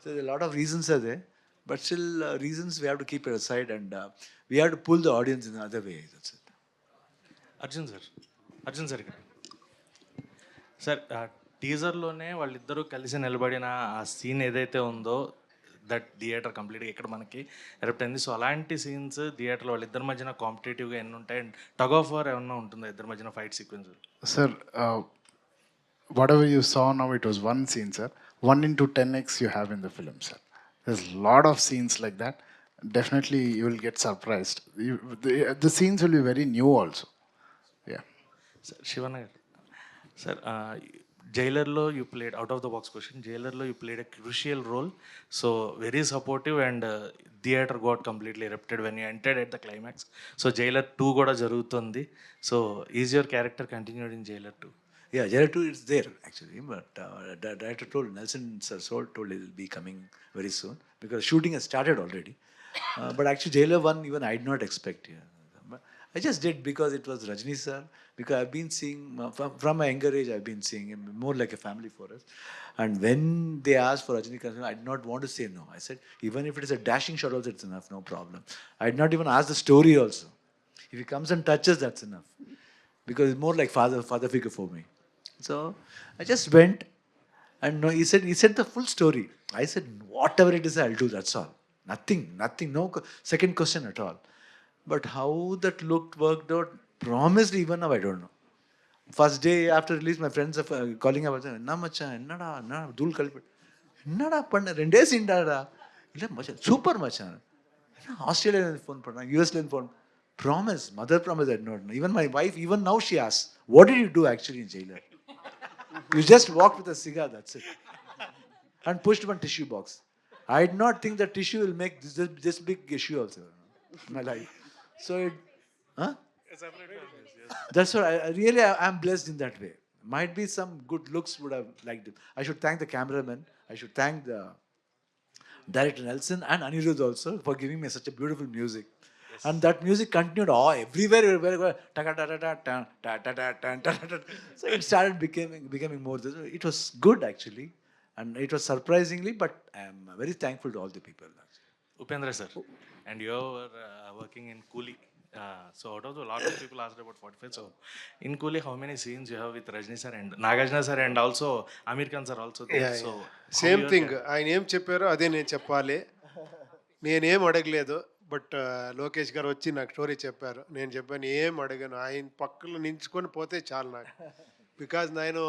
[SPEAKER 3] So there are a lot of reasons are there. But still, reasons we have to keep it aside and we have to pull the audience in another way. That's it.
[SPEAKER 15] Arjun sir ఇక్కడ sir టీజర్లోనే వాళ్ళిద్దరూ కలిసి నిలబడిన ఆ scene ఏదైతే ఉందో that theatre కంప్లీట్గా ఇక్కడ మనకి ఎరప్ట్ అయింది. సో అలాంటి సీన్స్ థియేటర్లో వాళ్ళిద్దరి మధ్యన కాంపిటేటివ్గా ఎన్ని ఉంటాయి అండ్ టగ్ ఆఫ్ వార్ ఏమన్నా ఉంటుందా ఇద్దరి మధ్యన fight sequence?
[SPEAKER 4] Sir, whatever you saw now, it was one scene, sir. 1 into 10x you have in the film, sir. There's a lot of scenes like that. Definitely you will get surprised. The scenes will be very new also. Yeah.
[SPEAKER 15] Sir Shivanna గారు sir జైలర్లో you played out of the box question, జైలర్లో you played a crucial role, so very supportive and theatre got completely erupted when you entered at the climax. So Jailer 2 కూడా జరుగుతుంది. So is your character continued in Jailer 2?
[SPEAKER 3] Yeah, Jailer 2 is there actually, but the director told, Nelson Sir told it will be coming very soon because shooting has started already. But actually, Jailer 1 even I did not expect. Yeah. But I just did because it was Rajni Sir. Because I've been seeing from my younger age, I've been seeing him more like a family for us. And when they asked for Rajinikanth, I did not want to say no. I said, even if it is a dashing shot also, it's enough, no problem. I did not even ask the story also. If he comes and touches, that's enough. Because it's more like father figure for me. So I just went, and no, he said the full story. I said, whatever it is, I'll do. That's all. Nothing. No second question at all. But how that worked out, promised even now, I don't know. First day after release, my friends are calling about, enna macha, enna dul kalpe, enna panna, 2 days indada, illa macha, super macha. Australian phone, US phone. Promise, mother promise, I did not know. Even my wife, even now she asks, what did you do actually in Jailer? You just walked with a cigar, that's it. And pushed one tissue box. I did not think that tissue will make this big issue also in my life. So it, huh? That's what I'm blessed in that way. Might be some good looks would have liked it. I should thank the cameraman. I should thank the director Nelson and Anirudh also for giving me such a beautiful music. Yes. And that music continued everywhere. So it started becoming more. It was good actually, and it was surprisingly. But I am very thankful to all the people.
[SPEAKER 15] Upendra sir, and you were working in Coolie. So out of a lot of people asked about 45. So in Coolie, how many scenes you have with Rajni sir and Nagarjuna sir and also Amir Khan sir also there?
[SPEAKER 2] Yeah,
[SPEAKER 15] so
[SPEAKER 2] same thing ఆయన ఏం చెప్పారో అదే నేను చెప్పాలి. నేనేం అడగలేదు, but Lokesh గారు వచ్చి నాకు స్టోరీ చెప్పారు. నేను చెప్పాను ఏం అడగను, ఆయన పక్కలో నించుకొని పోతే చాలు నాకు. బికాజ్ నేను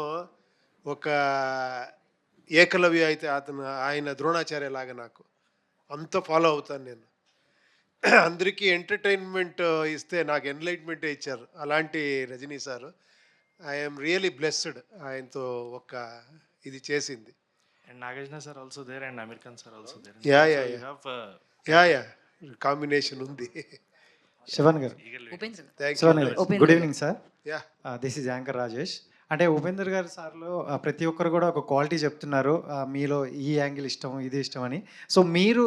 [SPEAKER 2] ఒక ఏకలవ్య అయితే ఆయన ద్రోణాచార్య లాగా నాకు అంత ఫాలో అవుతాను నేను. అందరికీ ఎంటర్టైన్మెంట్ ఇస్తే నాకు ఎన్లైట్మెంటే ఇచ్చారు అలాంటి Rajini sir. I'm really blessed ఆయనతో ఒక ఇది చేసింది.
[SPEAKER 15] And Nagarjuna sir also there and Amir Khan sir also there.
[SPEAKER 2] Yeah combination ఉంది.
[SPEAKER 16] శివన్ గారు, good evening sir. This is anchor Rajesh. అంటే ఉపేందర్ గారు సార్లో ప్రతి ఒక్కరు కూడా ఒక క్వాలిటీ చెప్తున్నారు, మీలో ఈ యాంగిల్ ఇష్టం, ఇది ఇష్టం అని. సో మీరు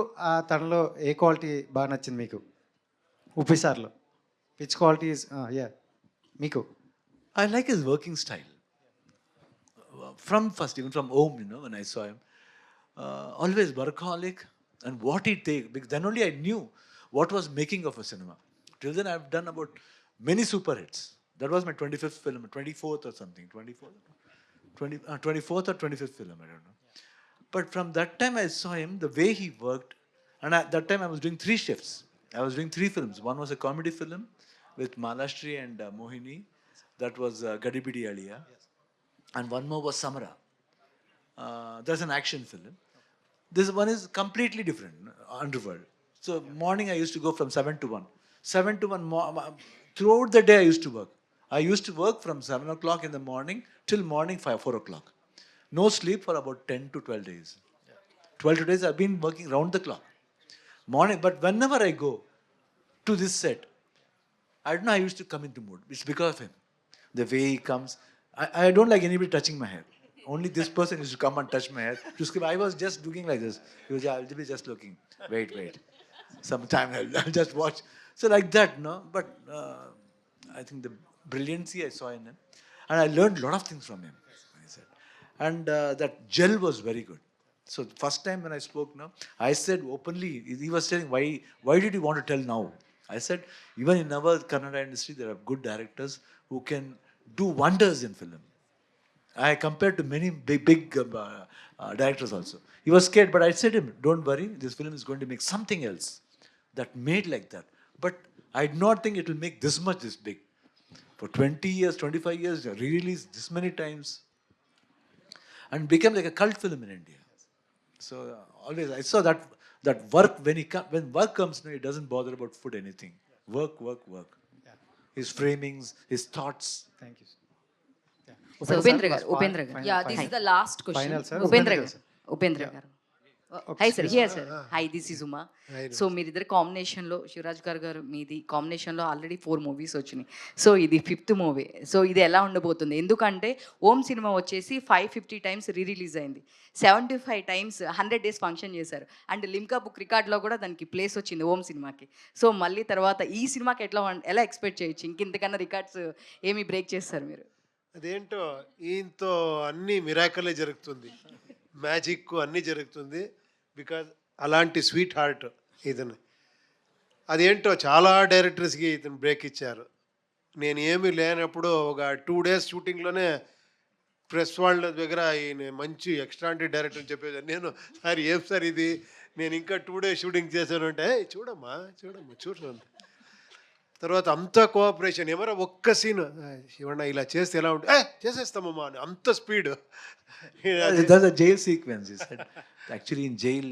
[SPEAKER 16] తనలో ఏ క్వాలిటీ బాగా నచ్చింది మీకు ఉపి సార్లో? విచ్ క్వాలిటీ ఇస్ మీకు?
[SPEAKER 3] I like his working style. From first, even from home, when I saw him, always workaholic, and what he take, because then only I knew what was making of a cinema. Till then, I've done about many super hits. That was my 25th film, 24th or something, 24th or 25th film, I don't know. But from that time, I saw him, the way he worked, and at that time, I was doing 3 shifts. I was doing 3 films. One was a comedy film with Malashri and Mohini. That was Gadibidi Aliya. And one more was Samara. That's an action film. This one is completely different, Underworld. So morning I used to go from 7 to 1. 7 to 1, throughout the day I used to work. I used to work from 7 o'clock in the morning till morning 4 o'clock. No sleep for about 10 to 12 days. 12 days I've been working round the clock. Morning, but whenever I go to this set, I don't know, I used to come into mood. It's because of him. The way he comes. I don't like anybody touching my hair. Only this person used to come and touch my hair. I was just looking like this. He was, I'll be just looking. Wait. Sometime I'll just watch. So like that, no? But I think the brilliancy I saw in him. And I learned a lot of things from him. I said. And that gel was very good. So first time when I spoke, I said openly, he was telling, why did you want to tell now? I said, even in our Kannada industry, there are good directors who can do wonders in film. I compared to many big directors also. He was scared, but I said to him, don't worry, this film is going to make something else that made like that. But I did not think it will make this big. For 20 years, 25 years, re-released this many times and became like a cult film in India. So always I saw that work, when work comes, it doesn't bother about food, anything. Work. his framings, his thoughts.
[SPEAKER 16] Thank you.
[SPEAKER 5] So Upendra గారు
[SPEAKER 8] yeah this is the last question
[SPEAKER 16] Final, sir.
[SPEAKER 5] Upendra గారు hi sir here sir hi this is Uma. So మీరిద్దరు కాంబినేషన్లో శివరాజ్ గారు మీది కాంబినేషన్లో already 4 movies వచ్చినాయి. So ఇది 5th movie. So ఇది ఎలా ఉండబోతుంది? ఎందుకంటే ఓం సినిమా వచ్చేసి 550 టైమ్స్ రిలీజ్ అయింది, 75 టైమ్స్ 100 డేస్ ఫంక్షన్ చేశారు, అండ్ లిమ్కా బుక్ రికార్డ్లో కూడా దానికి ప్లేస్ వచ్చింది ఓం సినిమాకి. సో మళ్ళీ తర్వాత ఈ సినిమాకి ఎలా ఎక్స్పెక్ట్ చేయొచ్చు? ఇంకెంతకన్నా రికార్డ్స్ ఏమి బ్రేక్ చేస్తారు మీరు?
[SPEAKER 2] అదేంటో ఈయనతో అన్ని మిరాకలే జరుగుతుంది, మ్యాజిక్ అన్నీ జరుగుతుంది. బికాజ్ అలాంటి స్వీట్ హార్ట్ ఇతను. అదేంటో చాలా డైరెక్టర్స్కి ఇతను బ్రేక్ ఇచ్చారు. నేను ఏమీ లేనప్పుడు ఒక 2 డేస్ షూటింగ్లోనే ప్రెస్ వాళ్ళ దగ్గర ఈయన మంచి ఎక్స్ట్రాంటరీ డైరెక్టర్ అని చెప్పేది. నేను సార్ ఏం సార్ ఇది, నేను ఇంకా 2 డేస్ షూటింగ్ చేశాను అంటే చూడమ్మా చూడండి. తర్వాత అంత కోఆపరేషన్, ఎవరో ఒక్క సీన్ శివಣ್ణ ఇలా చేస్తే ఎలా ఉంటుంది, చేసేస్తామమ్మా అని అంత speed.
[SPEAKER 3] That's a jail sequence. He said, actually in jail,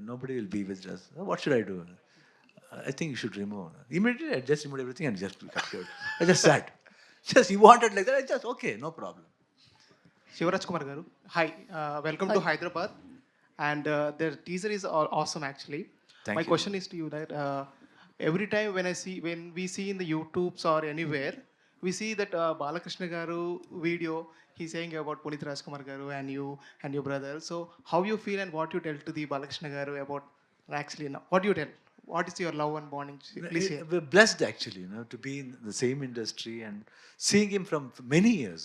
[SPEAKER 3] nobody will be with us. What should I do? I think you should remove. Immediately, I just removed everything and just cut it. I just sat. Just he wanted like that. I just okay, no problem.
[SPEAKER 17] Shivraj Kumar Garu, hi, welcome to Hyderabad, and the teaser is awesome actually.
[SPEAKER 3] Thank
[SPEAKER 17] My
[SPEAKER 3] you.
[SPEAKER 17] question is to you that every time when we see in the YouTubes or anywhere, we see that Balakrishna Garu video, he's saying about Punit Rajkumar Garu and you and your brother. So how you feel and what you tell to the Balakrishna Garu about actually now? What do you tell? What is your love and bonding? Please share.
[SPEAKER 3] We're blessed actually, to be in the same industry and seeing him from many years.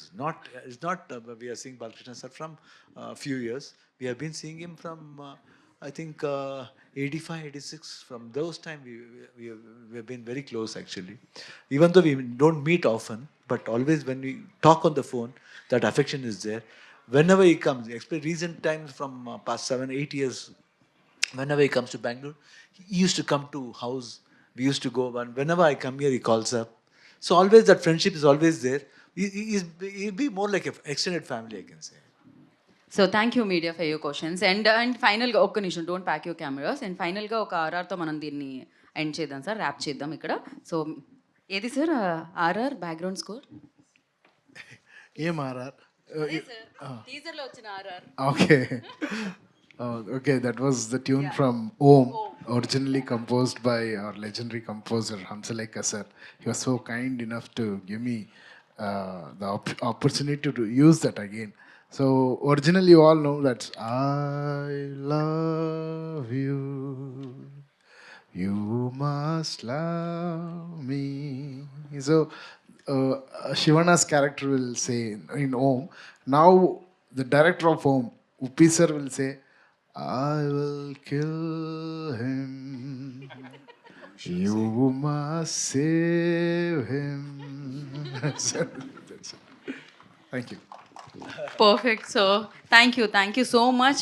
[SPEAKER 3] It's not we are seeing Balakrishna sir from a few years. We have been seeing him from I think 85, 86. From those time we have been very close actually. Even though we don't meet often, but always when we talk on the phone, that affection is there. Whenever he comes, especially recent times from past 7, 8 years, whenever he comes to Bangalore, he used to come to house. We used to go, and whenever I come here, he calls up. So always that friendship is always there. He'll be more like an extended family, I can say.
[SPEAKER 5] So thank you media for your questions. And ఫైనల్గా ఒక్క నిమిషం, don't pack your cameras. And ఫైనల్గా ఒక ఆర్ఆర్తో మనం దీన్ని end చేద్దాం sir, rap చేద్దాం ఇక్కడ. సో ఏది సార్ ఆర్ఆర్ బ్యాక్గ్రౌండ్ స్కోర్?
[SPEAKER 4] ఏం ఆర్ఆర్?
[SPEAKER 5] టీజర్లో వచ్చిన RR.
[SPEAKER 4] Okay. Okay, that was the tune from Om, originally composed by our legendary composer Hamsalekha sir. He was so kind enough to give me the opportunity to use that again. So originally you all know that I love you, you must love me. So Shivana's character will say in Om. Now the director of Om, Uppi sir, will say, I will kill him, you must save him. That's it. Thank you.
[SPEAKER 5] Perfect. So thank you so much.